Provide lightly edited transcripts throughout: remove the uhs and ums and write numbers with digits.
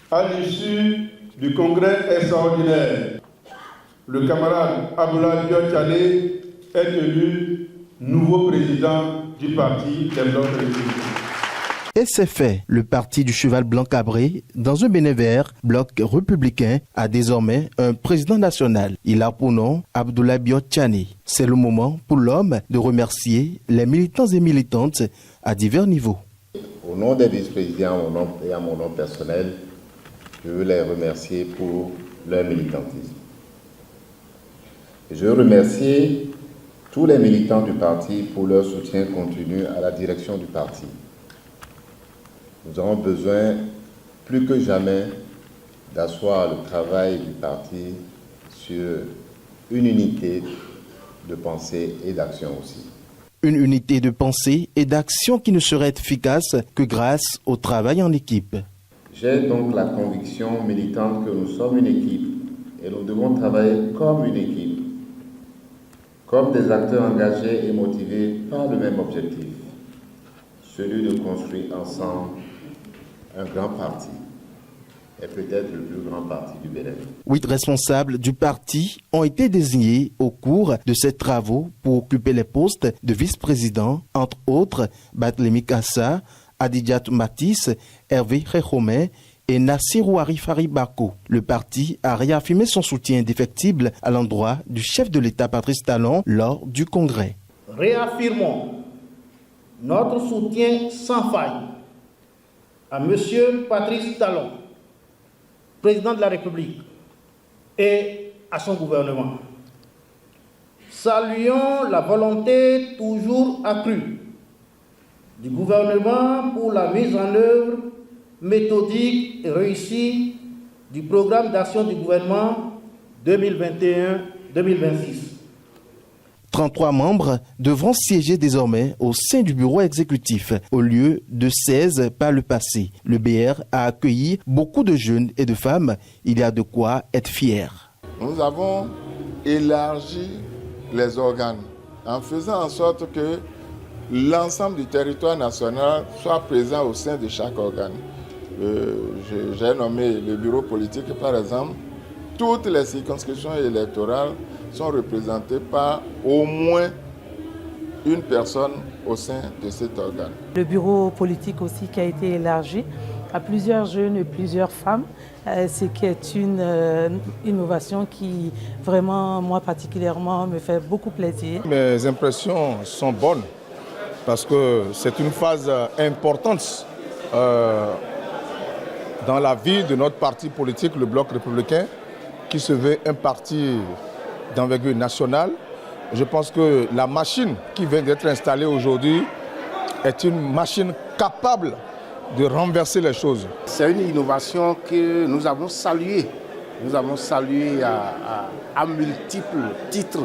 À l'issue du congrès extraordinaire, le camarade Abdoulaye Diop-Tchané est élu nouveau président du parti des Blocs républicains. Et c'est fait, le parti du cheval blanc cabré, dans un bénévert, Bloc républicain, a désormais un président national. Il a pour nom Abdoulaye Diop-Tchané. C'est le moment pour l'homme de remercier les militants et militantes à divers niveaux. Au nom des vice-présidents et à mon nom personnel, je veux les remercier pour leur militantisme. Je veux remercier tous les militants du parti pour leur soutien continu à la direction du parti. Nous avons besoin, plus que jamais, d'asseoir le travail du parti sur une unité de pensée et d'action aussi. Une unité de pensée et d'action qui ne serait efficace que grâce au travail en équipe. J'ai donc la conviction militante que nous sommes une équipe et nous devons travailler comme une équipe, comme des acteurs engagés et motivés par le même objectif, celui de construire ensemble un grand parti, et peut-être le plus grand parti du Bénin. 8 responsables du parti ont été désignés au cours de ces travaux pour occuper les postes de vice-président, entre autres Barthélémy Kassa, Adidjat Matisse, Hervé Khomé et Nassirou Arifari Bako. Le parti a réaffirmé son soutien indéfectible à l'endroit du chef de l'État Patrice Talon lors du congrès. Réaffirmons notre soutien sans faille à M. Patrice Talon, président de la République, et à son gouvernement. Saluons la volonté toujours accrue du gouvernement pour la mise en œuvre méthodique et réussie du programme d'action du gouvernement 2021-2026. 33 membres devront siéger désormais au sein du bureau exécutif, au lieu de 16 par le passé. Le BR a accueilli beaucoup de jeunes et de femmes. Il y a de quoi être fier. Nous avons élargi les organes en faisant en sorte que l'ensemble du territoire national soit présent au sein de chaque organe. J'ai nommé le bureau politique, par exemple. Toutes les circonscriptions électorales sont représentées par au moins une personne au sein de cet organe. Le bureau politique aussi qui a été élargi à plusieurs jeunes et plusieurs femmes, ce qui est une innovation qui vraiment, moi particulièrement, me fait beaucoup plaisir. Mes impressions sont bonnes parce que c'est une phase importante dans la vie de notre parti politique, le Bloc républicain, qui se veut un parti d'envergure nationale. Je pense que la machine qui vient d'être installée aujourd'hui est une machine capable de renverser les choses. C'est une innovation que nous avons saluée. Nous avons salué à multiples titres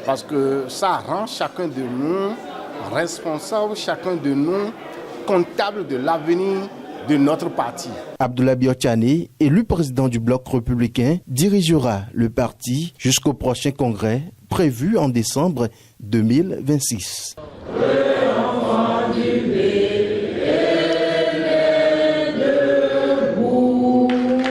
parce que ça rend chacun de nous responsable, chacun de nous comptable de l'avenir de notre parti. Abdoulaye Diop-Tchané, élu président du Bloc républicain, dirigera le parti jusqu'au prochain congrès prévu en décembre 2026.